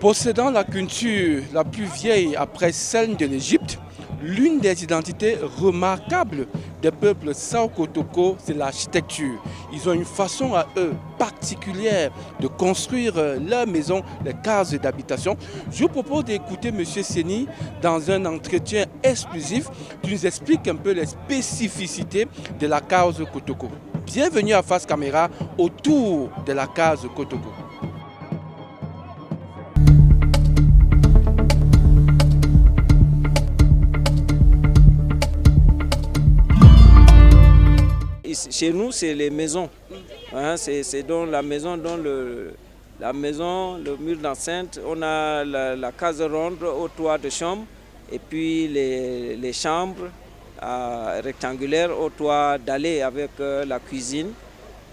Possédant la culture la plus vieille après celle de l'Égypte, l'une des identités remarquables des peuples Sao Kotoko, c'est l'architecture. Ils ont une façon à eux particulière de construire leurs maisons, les cases d'habitation. Je vous propose d'écouter M. Seni dans un entretien exclusif qui nous explique un peu les spécificités de la case Kotoko. Bienvenue à Face Caméra autour de la case Kotoko. Chez nous, c'est les maisons. Hein, c'est donc la maison, le mur d'enceinte. On a la case ronde au toit de chambre et puis les chambres rectangulaires au toit d'allée avec la cuisine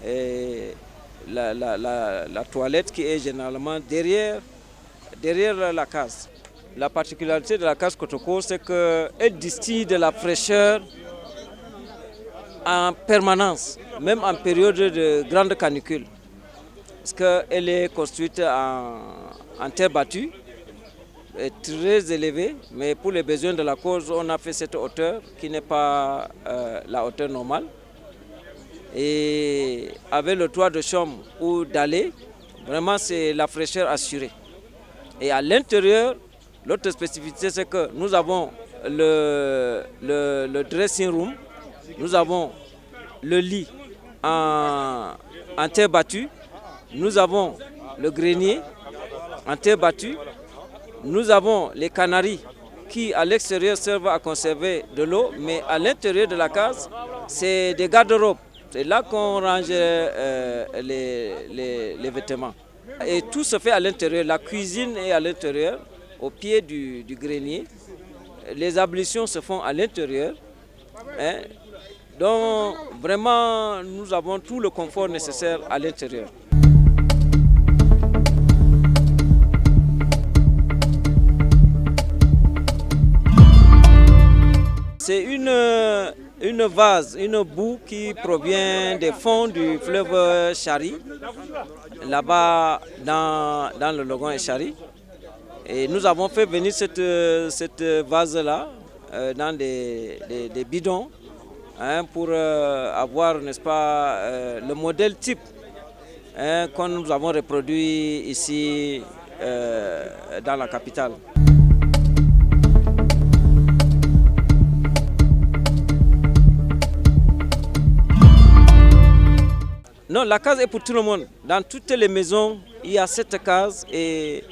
et la toilette qui est généralement derrière la case. La particularité de la case Kotoko, c'est qu'elle distille de la fraîcheur en permanence, même en période de grande canicule, parce qu'elle est construite en terre battue, très élevée, mais pour les besoins de la cause, on a fait cette hauteur qui n'est pas la hauteur normale. Et avec le toit de chambre ou d'allée, vraiment c'est la fraîcheur assurée. Et à l'intérieur, l'autre spécificité, c'est que nous avons le dressing room. Nous avons le lit en terre battue, nous avons le grenier en terre battue, nous avons les canaries qui à l'extérieur servent à conserver de l'eau, mais à l'intérieur de la case, c'est des garde-robes. C'est là qu'on range les vêtements. Et tout se fait à l'intérieur, la cuisine est à l'intérieur, au pied du grenier. Les ablutions se font à l'intérieur. Hein. Donc vraiment, nous avons tout le confort nécessaire à l'intérieur. C'est une vase, une boue qui provient des fonds du fleuve Chari, là-bas dans le Logon et Chari. Et nous avons fait venir cette vase-là dans des bidons. Hein, pour avoir, n'est-ce pas, le modèle type que nous avons reproduit ici dans la capitale. Non, la case est pour tout le monde. Dans toutes les maisons, il y a cette case et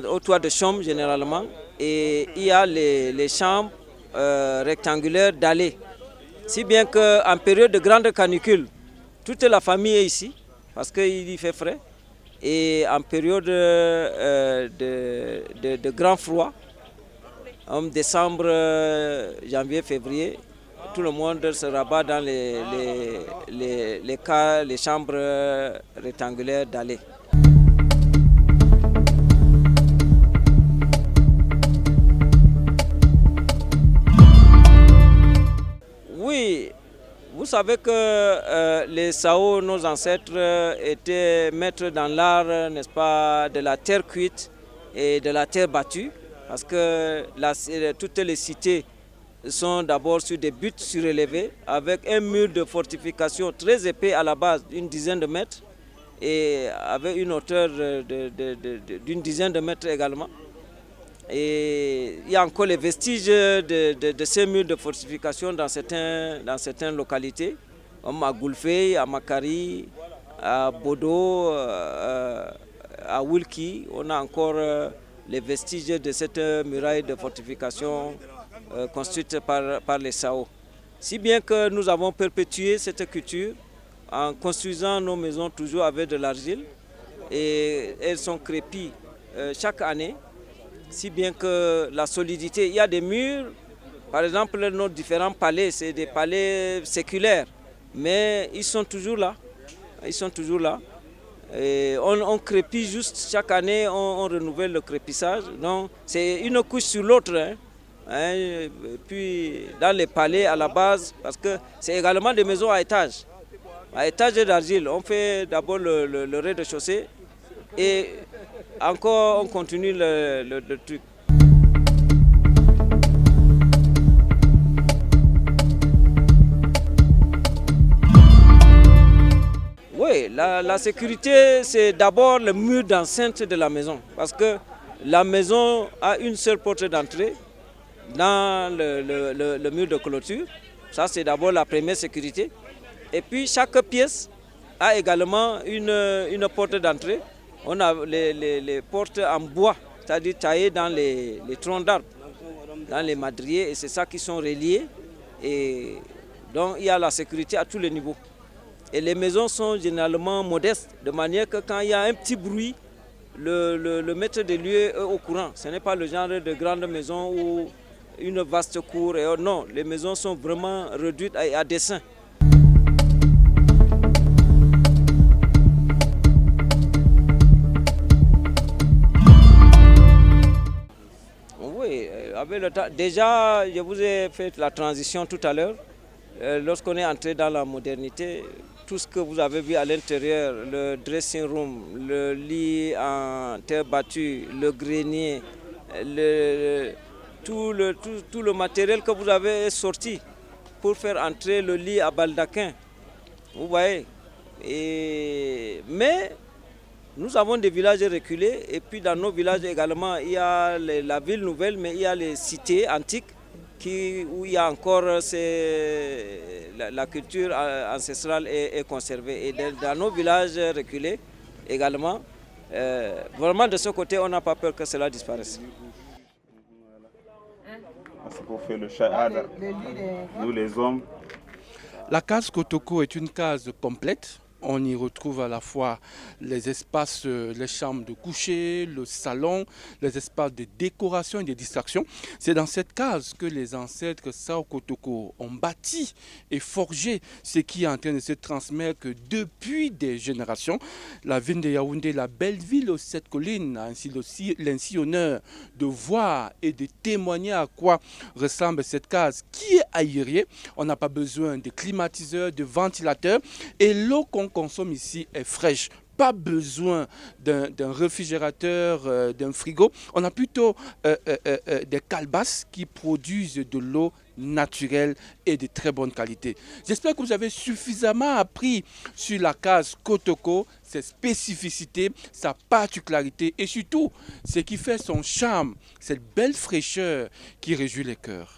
au toit de chambre généralement, et il y a les chambres rectangulaires d'allée. Si bien qu'en période de grande canicule, toute la famille est ici, parce qu'il y fait frais. Et en période de grand froid, en décembre, janvier, février, tout le monde se rabat dans les chambres rectangulaires d'allée. Oui, vous savez que les Sao, nos ancêtres, étaient maîtres dans l'art, n'est-ce pas, de la terre cuite et de la terre battue, parce que toutes les cités sont d'abord sur des buttes surélevées, avec un mur de fortification très épais à la base, d'une dizaine de mètres, et avec une hauteur d'une dizaine de mètres également. Et il y a encore les vestiges de ces murs de fortification dans certaines localités, comme à Goulfey, à Makari, à Bodo, à Wilki. On a encore les vestiges de cette muraille de fortification construite par les Sao. Si bien que nous avons perpétué cette culture en construisant nos maisons toujours avec de l'argile, et elles sont crépies chaque année. Si bien que la solidité, il y a des murs, par exemple nos différents palais, c'est des palais séculaires, mais ils sont toujours là, Et on crépit juste chaque année, on renouvelle le crépissage, donc c'est une couche sur l'autre. Puis dans les palais à la base, parce que c'est également des maisons à étage d'argile, on fait d'abord le rez-de-chaussée et encore on continue le truc. Oui, la sécurité, c'est d'abord le mur d'enceinte de la maison. Parce que la maison a une seule porte d'entrée dans le mur de clôture. Ça, c'est d'abord la première sécurité. Et puis, chaque pièce a également une porte d'entrée. On a les portes en bois, c'est-à-dire taillées dans les troncs d'arbres, dans les madriers. Et c'est ça qui sont reliés. Et donc, il y a la sécurité à tous les niveaux. Et les maisons sont généralement modestes, de manière que quand il y a un petit bruit, le maître des lieux est au courant. Ce n'est pas le genre de grande maison ou une vaste cour. Non, les maisons sont vraiment réduites à dessein. Oui, avec le temps. Déjà, je vous ai fait la transition tout à l'heure. Lorsqu'on est entré dans la modernité, tout ce que vous avez vu à l'intérieur, le dressing room, le lit en terre battue, le grenier, tout le matériel que vous avez sorti pour faire entrer le lit à baldaquin. Vous voyez. Mais nous avons des villages reculés et puis dans nos villages également, il y a la ville nouvelle, mais il y a les cités antiques où il y a encore la culture ancestrale est conservée. Et dans nos villages reculés également, vraiment de ce côté, on n'a pas peur que cela disparaisse. C'est pour faire le shahada. Nous les hommes. La case Kotoko est une case complète. On y retrouve à la fois les espaces, les chambres de coucher, le salon, les espaces de décoration et de distraction. C'est dans cette case que les ancêtres Sao Kotoko ont bâti et forgé ce qui est en train de se transmettre depuis des générations. La ville de Yaoundé, la belle ville aux 7 collines, a ainsi honneur de voir et de témoigner à quoi ressemble cette case qui est aérée. On n'a pas besoin de climatiseurs, de ventilateurs et l'eau qu'on consomme ici est fraîche. Pas besoin d'un réfrigérateur, d'un frigo. On a plutôt des calebasses qui produisent de l'eau naturelle et de très bonne qualité. J'espère que vous avez suffisamment appris sur la case Kotoko, ses spécificités, sa particularité et surtout ce qui fait son charme, cette belle fraîcheur qui réjouit les cœurs.